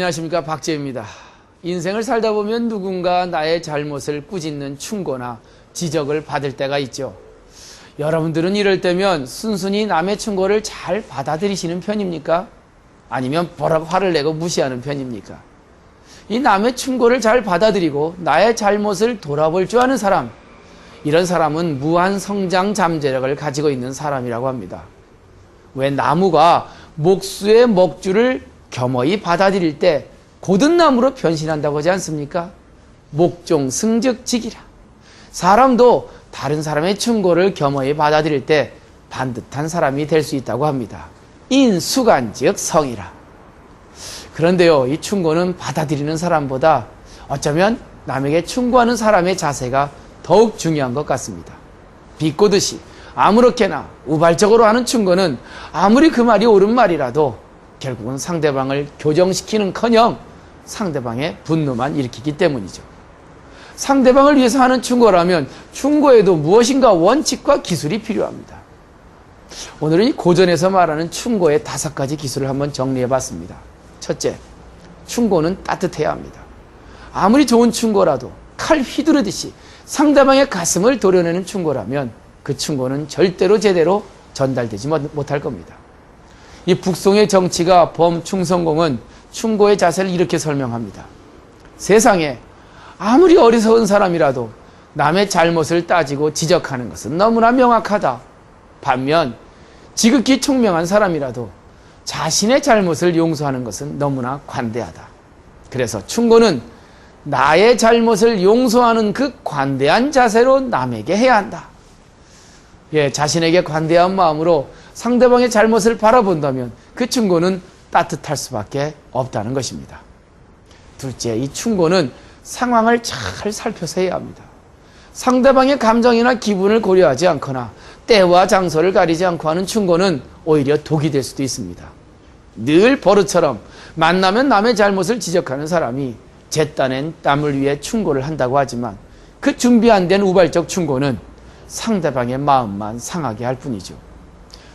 안녕하십니까, 박재입니다. 인생을 살다 보면 누군가 나의 잘못을 꾸짖는 충고나 지적을 받을 때가 있죠. 여러분들은 이럴 때면 순순히 남의 충고를 잘 받아들이시는 편입니까? 아니면 뭐라고 화를 내고 무시하는 편입니까? 이 남의 충고를 잘 받아들이고 나의 잘못을 돌아볼 줄 아는 사람, 이런 사람은 무한 성장 잠재력을 가지고 있는 사람이라고 합니다. 왜 나무가 목수의 먹주를 겸허히 받아들일 때 고든 나무로 변신한다고 하지 않습니까? 목종 승즉직이라. 사람도 다른 사람의 충고를 겸허히 받아들일 때 반듯한 사람이 될 수 있다고 합니다. 인수간즉 성이라. 그런데요, 이 충고는 받아들이는 사람보다 어쩌면 남에게 충고하는 사람의 자세가 더욱 중요한 것 같습니다. 비꼬듯이 아무렇게나 우발적으로 하는 충고는 아무리 그 말이 옳은 말이라도 결국은 상대방을 교정시키는커녕 상대방의 분노만 일으키기 때문이죠. 상대방을 위해서 하는 충고라면 충고에도 무엇인가 원칙과 기술이 필요합니다. 오늘은 이 고전에서 말하는 충고의 5가지 기술을 한번 정리해 봤습니다. 첫째, 충고는 따뜻해야 합니다. 아무리 좋은 충고라도 칼 휘두르듯이 상대방의 가슴을 도려내는 충고라면 그 충고는 절대로 제대로 전달되지 못할 겁니다. 이 북송의 정치가 범충성공은 충고의 자세를 이렇게 설명합니다. 세상에 아무리 어리석은 사람이라도 남의 잘못을 따지고 지적하는 것은 너무나 명확하다. 반면 지극히 총명한 사람이라도 자신의 잘못을 용서하는 것은 너무나 관대하다. 그래서 충고는 나의 잘못을 용서하는 그 관대한 자세로 남에게 해야 한다. 자신에게 관대한 마음으로 상대방의 잘못을 바라본다면 그 충고는 따뜻할 수밖에 없다는 것입니다. 둘째, 이 충고는 상황을 잘 살펴서 해야 합니다. 상대방의 감정이나 기분을 고려하지 않거나 때와 장소를 가리지 않고 하는 충고는 오히려 독이 될 수도 있습니다. 늘 버릇처럼 만나면 남의 잘못을 지적하는 사람이 잿단엔 땀을 위해 충고를 한다고 하지만 그 준비 안 된 우발적 충고는 상대방의 마음만 상하게 할 뿐이죠.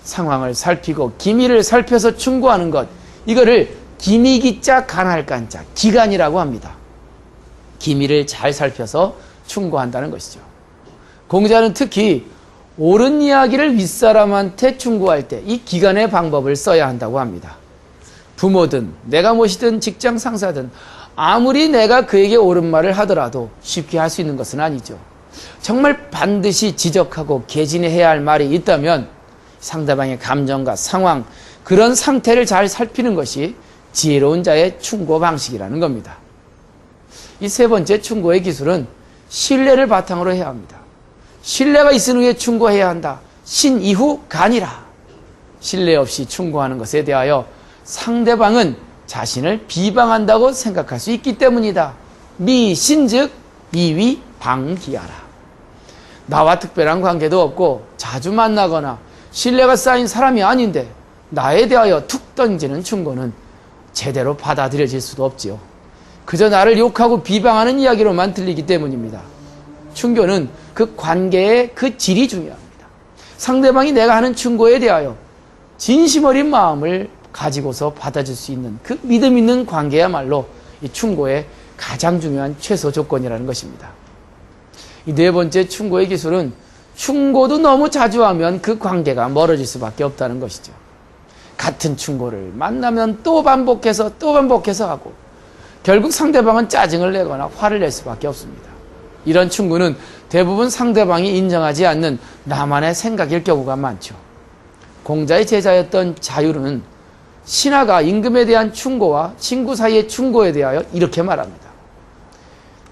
상황을 살피고 기미를 살펴서 충고하는 것, 이거를 기미기자 간할간자, 기간이라고 합니다. 기미를 잘 살펴서 충고한다는 것이죠. 공자는 특히 옳은 이야기를 윗사람한테 충고할 때 이 기간의 방법을 써야 한다고 합니다. 부모든 내가 모시든 직장 상사든 아무리 내가 그에게 옳은 말을 하더라도 쉽게 할 수 있는 것은 아니죠. 정말 반드시 지적하고 개진해야 할 말이 있다면 상대방의 감정과 상황, 그런 상태를 잘 살피는 것이 지혜로운 자의 충고 방식이라는 겁니다. 이 세 번째 충고의 기술은 신뢰를 바탕으로 해야 합니다. 신뢰가 있은 후에 충고해야 한다. 신이후 간이라. 신뢰 없이 충고하는 것에 대하여 상대방은 자신을 비방한다고 생각할 수 있기 때문이다. 미신즉 미위 방기하라. 나와 특별한 관계도 없고 자주 만나거나 신뢰가 쌓인 사람이 아닌데 나에 대하여 툭 던지는 충고는 제대로 받아들여질 수도 없지요. 그저 나를 욕하고 비방하는 이야기로만 들리기 때문입니다. 충고는 그 관계의 그 질이 중요합니다. 상대방이 내가 하는 충고에 대하여 진심 어린 마음을 가지고서 받아줄 수 있는 그 믿음 있는 관계야말로 이 충고의 가장 중요한 최소 조건이라는 것입니다. 이 네 번째 충고의 기술은 충고도 너무 자주 하면 그 관계가 멀어질 수밖에 없다는 것이죠. 같은 충고를 만나면 또 반복해서 하고 결국 상대방은 짜증을 내거나 화를 낼 수밖에 없습니다. 이런 충고는 대부분 상대방이 인정하지 않는 나만의 생각일 경우가 많죠. 공자의 제자였던 자유는 신하가 임금에 대한 충고와 친구 사이의 충고에 대하여 이렇게 말합니다.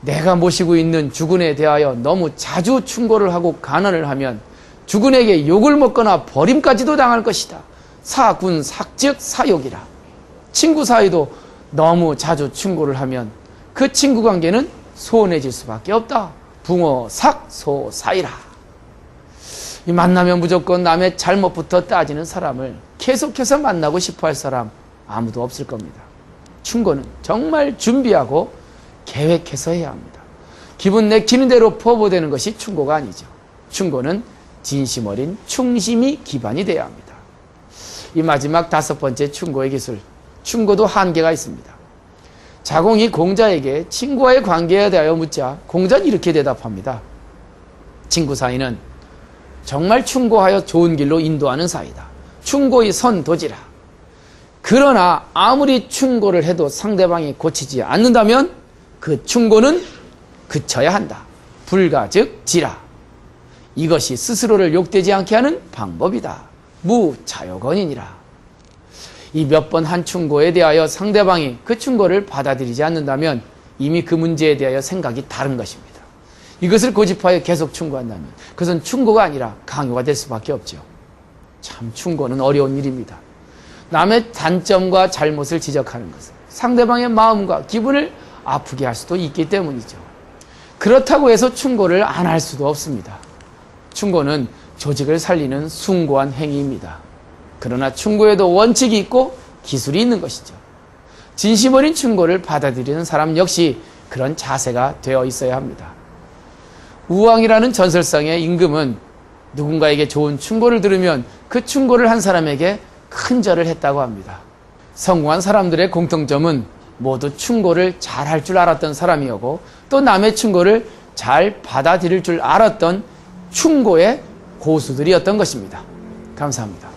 내가 모시고 있는 주군에 대하여 너무 자주 충고를 하고 간언을 하면 주군에게 욕을 먹거나 버림까지도 당할 것이다. 사군 삭즉 사욕이라. 친구 사이도 너무 자주 충고를 하면 그 친구 관계는 소원해질 수밖에 없다. 붕어 삭소 사이라. 이 만나면 무조건 남의 잘못부터 따지는 사람을 계속해서 만나고 싶어 할 사람 아무도 없을 겁니다. 충고는 정말 준비하고 계획해서 해야 합니다. 기분 내키는 대로 포부되는 것이 충고가 아니죠. 충고는 진심 어린 충심이 기반이 돼야 합니다. 이 마지막 5번째 충고의 기술, 충고도 한계가 있습니다. 자공이 공자에게 친구와의 관계에 대하여 묻자 공자는 이렇게 대답합니다. 친구 사이는 정말 충고하여 좋은 길로 인도하는 사이다. 충고의 선도지라. 그러나 아무리 충고를 해도 상대방이 고치지 않는다면 그 충고는 그쳐야 한다. 불가즉지라. 이것이 스스로를 욕되지 않게 하는 방법이다. 무자요건이니라. 이 몇 번 한 충고에 대하여 상대방이 그 충고를 받아들이지 않는다면 이미 그 문제에 대하여 생각이 다른 것입니다. 이것을 고집하여 계속 충고한다면 그것은 충고가 아니라 강요가 될 수밖에 없죠. 참 충고는 어려운 일입니다. 남의 단점과 잘못을 지적하는 것은 상대방의 마음과 기분을 아프게 할 수도 있기 때문이죠. 그렇다고 해서 충고를 안 할 수도 없습니다. 충고는 조직을 살리는 숭고한 행위입니다. 그러나 충고에도 원칙이 있고 기술이 있는 것이죠. 진심 어린 충고를 받아들이는 사람 역시 그런 자세가 되어 있어야 합니다. 우왕이라는 전설상의 임금은 누군가에게 좋은 충고를 들으면 그 충고를 한 사람에게 큰 절을 했다고 합니다. 성공한 사람들의 공통점은 모두 충고를 잘 할 줄 알았던 사람이었고 또 남의 충고를 잘 받아들일 줄 알았던 충고의 고수들이었던 것입니다. 감사합니다.